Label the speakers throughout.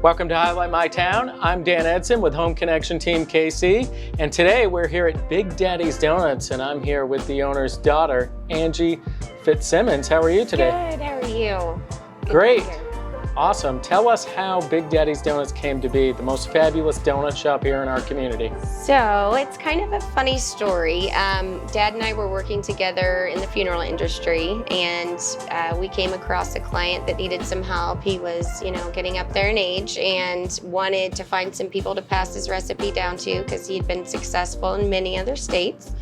Speaker 1: Welcome to Highlight My Town. I'm Dan Edson with Home Connection Team KC, and today we're here at Big Daddy's Donuts, and I'm here with the owner's daughter, Angie Fitzsimmons. How are you today?
Speaker 2: Good, how are you?
Speaker 1: Great. Awesome. Tell us how Big Daddy's Donuts came to be the most fabulous donut shop here in our community.
Speaker 2: So it's kind of a funny story. Dad and I were working together in the funeral industry, and we came across a client that needed some help. He was, getting up there in age and wanted to find some people to pass his recipe down to because he'd been successful in many other states.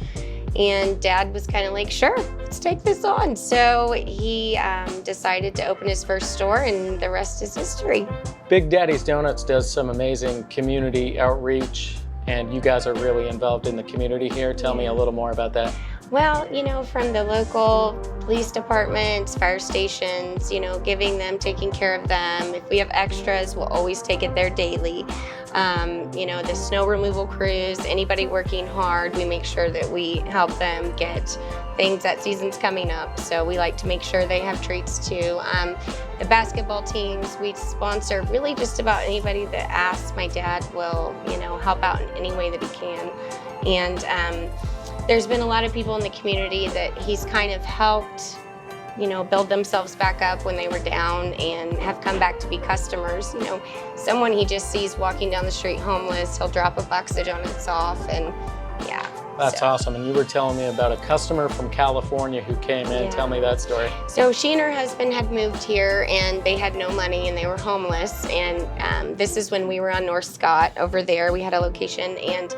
Speaker 2: And Dad was kind of like, sure, let's take this on. So he decided to open his first store, and the rest is history.
Speaker 1: Big Daddy's Donuts does some amazing community outreach, and you guys are really involved in the community here. Tell me a little more about that.
Speaker 2: Well, from the local police departments, fire stations, giving them, taking care of them. If we have extras, we'll always take it there daily. The snow removal crews, anybody working hard, we make sure that we help them get things. That season's coming up, so we like to make sure they have treats too. The basketball teams, we sponsor really just about anybody that asks. My dad will, help out in any way that he can. And there's been a lot of people in the community that he's kind of helped, build themselves back up when they were down and have come back to be customers. Someone he just sees walking down the street homeless, he'll drop a box of donuts off, and yeah.
Speaker 1: That's awesome. And you were telling me about a customer from California who came in.
Speaker 2: Yeah.
Speaker 1: Tell me that story.
Speaker 2: So she and her husband had moved here, and they had no money, and they were homeless. And this is when we were on North Scott over there. We had a location, and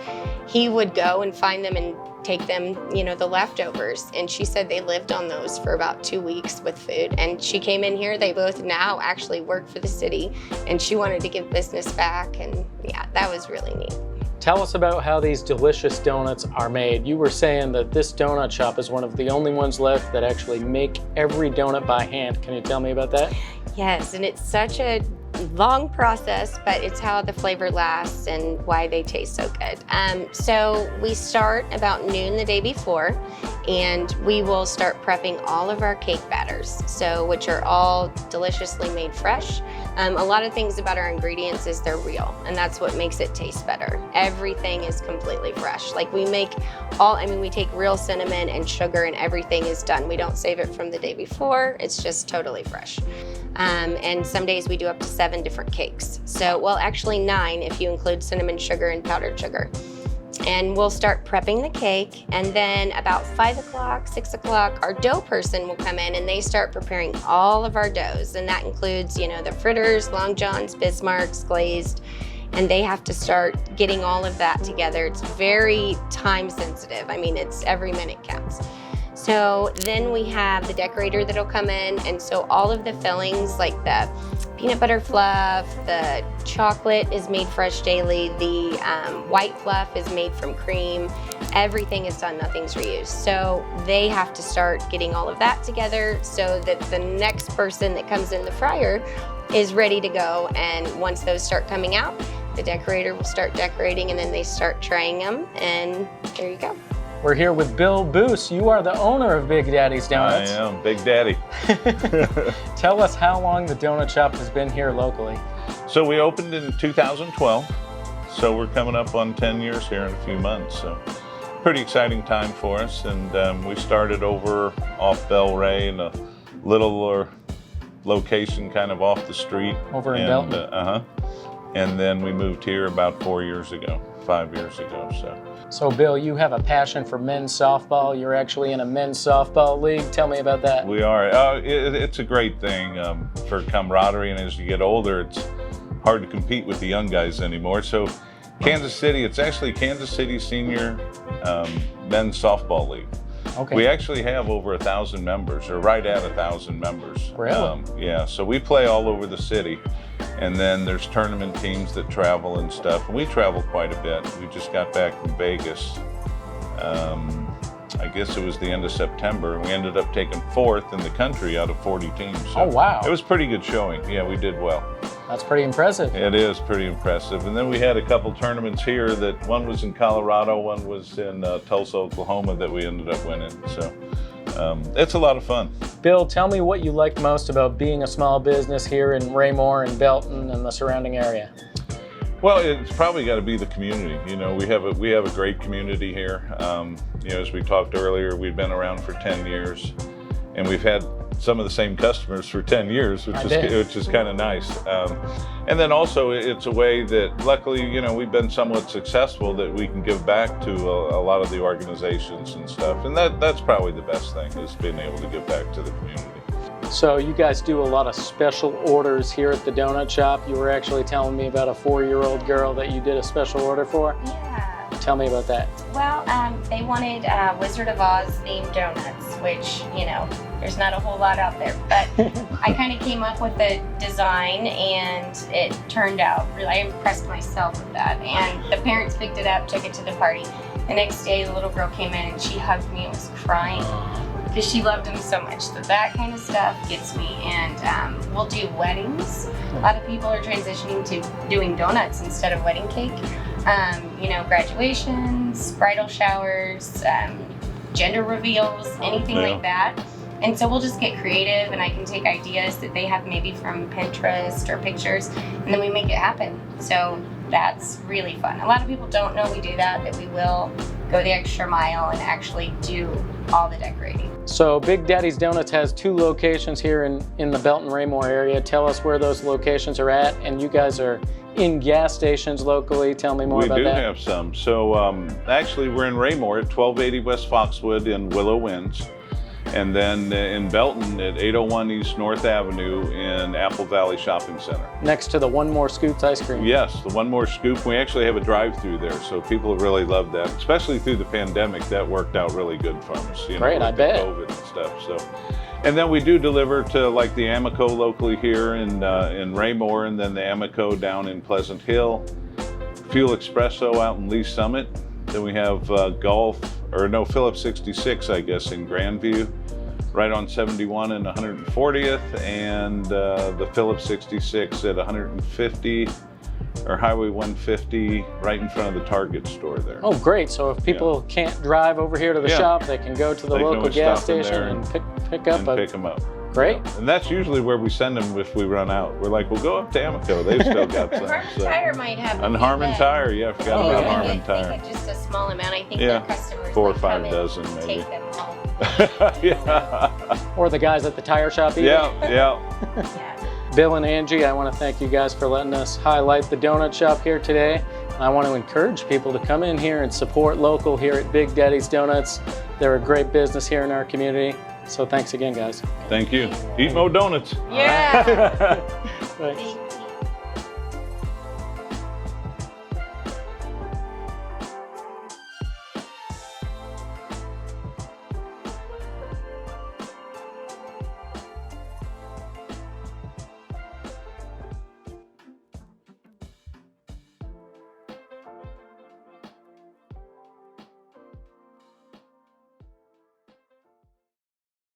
Speaker 2: he would go and find them and take them, the leftovers. And she said they lived on those for about 2 weeks with food. And she came in here. They both now actually work for the city, and she wanted to give business back. And yeah, that was really neat.
Speaker 1: Tell us about how these delicious donuts are made. You were saying that this donut shop is one of the only ones left that actually make every donut by hand. Can you tell me about that?
Speaker 2: Yes, and it's such a long process, but it's how the flavor lasts and why they taste so good. So we start about noon the day before, and we will start prepping all of our cake batters, which are all deliciously made fresh. A lot of things about our ingredients is they're real, and that's what makes it taste better. Everything is completely fresh. Like we take real cinnamon and sugar, and everything is done. We don't save it from the day before. It's just totally fresh. And some days we do up to 7 different cakes. Actually 9 if you include cinnamon sugar and powdered sugar. And we'll start prepping the cake, and then about 5 o'clock, 6 o'clock, our dough person will come in, and they start preparing all of our doughs. And that includes, the fritters, long johns, Bismarcks, glazed, and they have to start getting all of that together. It's very time sensitive. It's every minute counts. So then we have the decorator that'll come in, and so all of the fillings, like the peanut butter fluff, the chocolate is made fresh daily, the white fluff is made from cream, everything is done, nothing's reused. So they have to start getting all of that together so that the next person that comes in the fryer is ready to go. And once those start coming out, the decorator will start decorating, and then they start trying them, and there you go.
Speaker 1: We're here with Bill Boos. You are the owner of Big Daddy's Donuts.
Speaker 3: I am, Big Daddy.
Speaker 1: Tell us how long the donut shop has been here locally.
Speaker 3: So we opened in 2012, so we're coming up on 10 years here in a few months. So pretty exciting time for us. And we started over off Bel Ray in a little location kind of off the street.
Speaker 1: Over in Belton?
Speaker 3: And then we moved here about 5 years ago.
Speaker 1: So Bill, you have a passion for men's softball. You're actually in a men's softball league. Tell me about that.
Speaker 3: We are. It's a great thing for camaraderie, and as you get older, it's hard to compete with the young guys anymore. So Kansas City, it's actually Kansas City Senior Men's Softball League.
Speaker 1: Okay.
Speaker 3: We actually have over 1,000 members, or right at 1,000 members.
Speaker 1: Really?
Speaker 3: Yeah, so we play all over the city. And then there's tournament teams that travel and stuff. And we travel quite a bit. We just got back from Vegas. I guess it was the end of September, and we ended up taking 4th in the country out of 40 teams. So
Speaker 1: oh, wow.
Speaker 3: It was pretty good showing. Yeah, we did well.
Speaker 1: That's pretty impressive.
Speaker 3: It is pretty impressive. And then we had a couple tournaments here that one was in Colorado, one was in Tulsa, Oklahoma that we ended up winning. So it's a lot of fun.
Speaker 1: Bill, tell me what you like most about being a small business here in Raymore and Belton and the surrounding area.
Speaker 3: Well, it's probably got to be the community. You know, we have a great community here. You know, as we talked earlier, we've been around for 10 years, and we've had some of the same customers for 10 years, which is kind of nice. And then also, it's a way that, luckily, you know, we've been somewhat successful that we can give back to a lot of the organizations and stuff. And that's probably the best thing, is being able to give back to the community.
Speaker 1: So you guys do a lot of special orders here at the donut shop. You were actually telling me about a 4-year-old girl that you did a special order for.
Speaker 2: Yeah.
Speaker 1: Tell me about that.
Speaker 2: Well, they wanted Wizard of Oz themed donuts, which, you know, there's not a whole lot out there. But I kind of came up with the design, and it turned out really, I impressed myself with that. And the parents picked it up, took it to the party. The next day, the little girl came in and she hugged me and was crying, because she loved them so much. So that kind of stuff gets me. And we'll do weddings. A lot of people are transitioning to doing donuts instead of wedding cake. You know, graduations, bridal showers, gender reveals, anything like that. And so we'll just get creative, and I can take ideas that they have maybe from Pinterest or pictures, and then we make it happen. So that's really fun. A lot of people don't know we do that we will go the extra mile and actually do all the decorating.
Speaker 1: So Big Daddy's Donuts has 2 locations here in the Belton Raymore area. Tell us where those locations are at, and you guys are in gas stations locally. Tell me more about that.
Speaker 3: We do have some. So actually, we're in Raymore at 1280 West Foxwood in Willow Winds. And then in Belton at 801 East North Avenue in Apple Valley Shopping Center.
Speaker 1: Next to the One More Scoops ice cream.
Speaker 3: Yes, the One More Scoop. We actually have a drive-through there, so people have really loved that. Especially through the pandemic, that worked out really good for us. You
Speaker 1: Great,
Speaker 3: know,
Speaker 1: I bet.
Speaker 3: COVID and stuff. So, and then we do deliver to like the Amico locally here in Raymore, and then the Amico down in Pleasant Hill, Fuel Espresso out in Lee Summit. Then we have Phillips 66, I guess, in Grandview, right on 71 and 140th, and the Phillips 66 at 150, or Highway 150, right in front of the Target store there.
Speaker 1: Oh, great. So if people can't drive over here to the shop, they can go to the local gas station and pick them up. Great.
Speaker 3: Yeah. And that's usually where we send them if we run out. We're like, we'll go up to Amico. They've still got some.
Speaker 2: Harman Tire might have.
Speaker 3: And Harman Tire, I forgot about Harman Tire.
Speaker 2: They get just a small amount. I think their customers
Speaker 3: 4 or
Speaker 2: like
Speaker 3: 5
Speaker 2: come
Speaker 3: dozen
Speaker 2: and
Speaker 3: maybe.
Speaker 2: take them home.
Speaker 1: Yeah. Or the guys at the tire shop either.
Speaker 3: Yeah.
Speaker 1: Bill and Angie, I want to thank you guys for letting us highlight the donut shop here today. And I want to encourage people to come in here and support local here at Big Daddy's Donuts. They're a great business here in our community. So thanks again, guys.
Speaker 3: Thank you. Eat more donuts.
Speaker 2: Yeah.
Speaker 1: Thanks.